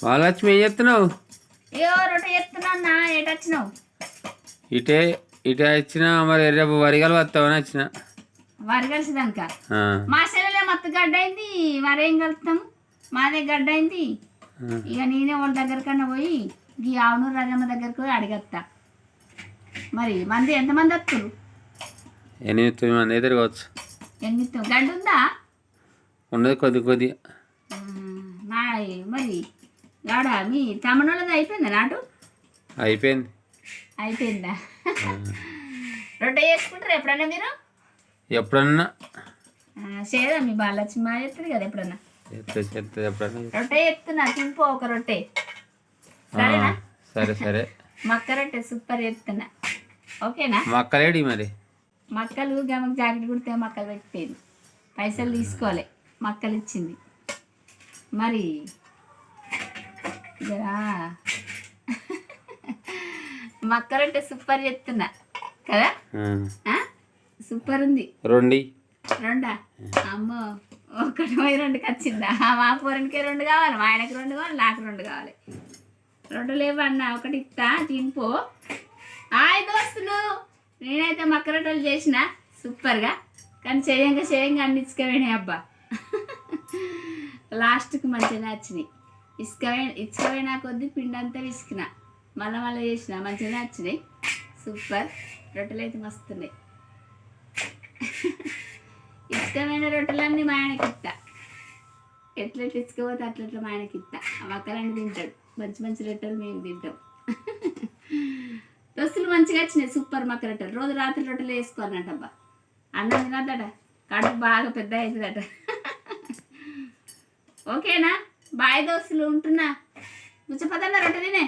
మహాలక్ష్మి ఏం చేస్తున్నావు? ఏ రొట్టె చేస్తున్నా ఎటు వచ్చినావు? ఇటే ఇటే వచ్చిన మరి రేపు వరిగలు వస్తావని వచ్చిన. వరి కలిసిదాక మా సెలవులే మత్తు గడ్డ అయింది. వరేం కలుపుతాము, మాదే గడ్డ అయింది. ఇక నేనే వాళ్ళ దగ్గరకన్నా పోయి ఈ ఆవునూరు రాజమ్మ దగ్గరకు పోయి అడిగత్తా. మరి మంది ఎంతమంది వస్తారు? 8-9 మంది అయితే తిరగవచ్చు. గడ్డ ఉందా? ఉండదు కొద్ది మరి గాడ మీ తమ్ముళ్ళది అయిపోయిందా నాటు? అయిపోయిందా? రొట్టె చేసుకుంటారా ఎప్పుడన్నా మీరు? ఎప్పుడన్నా చేయదా మీ బాలలక్ష్మి మా చెప్తుంది కదా ఎప్పుడన్నా? రొట్టె చెప్తున్నా, తింపో ఒక రొట్టె సరేనా? సరే మక్క రొట్టె సూపర్ చెప్తున్నా, ఓకేనా? మక్కలేడి మరి మక్కలు గమకు జాకెట్ కుడితే మక్కలు పెట్టిపోయింది, పైసలు తీసుకోవాలి, మక్కలు ఇచ్చింది. మరి జరా మక్క రొట్టె సూపర్ చెప్తున్నా కదా, సూపర్ ఉంది. రెండా? అమ్మో, 1-2కి వచ్చిందా? మా పూరనికే 2 కావాలి, మా ఆయనకి 2 కావాలి, నాకు 2 కావాలి. 2 లేవన్నా, 1 ఇస్తా, తినిపో. దోస్తులు, నేనైతే మక్క రొట్టెలు చేసిన సూపర్గా, కానీ చేయంగా అన్ని ఇసుకపోయినాయి అబ్బా. లాస్ట్కి మంచిగా వచ్చినాయి. ఇసుకపోయినా కొద్దీ పిండి అంతా విసికిన, మళ్ళీ చేసిన, మంచిగా వచ్చినాయి. సూపర్ రొట్టెలు అయితే మస్తున్నాయి. ఇష్టమైన రొట్టెలన్నీ మా ఆయనకి ఇస్తా, ఎట్లా ఇసుకపోతే అట్లా మా ఆయనకి ఇస్తా. మక్కలన్నీ తింటాడు, మంచి రొట్టెలు మేము తింటాం. దోస్తులు మంచిగా వచ్చినాయి, సూపర్ మక్క రొట్టెలు. రోజు రాత్రి రొట్టెలు వేసుకోవాలన్నట్టబ్బా, అన్నం తినద్దట, కడుపు బాగా పెద్ద అవుతుందట. ఓకేనా? బాయ్ దోస్తులు, ఉంటున్నా. ముచ్చపదన్న రొట్టె తినే.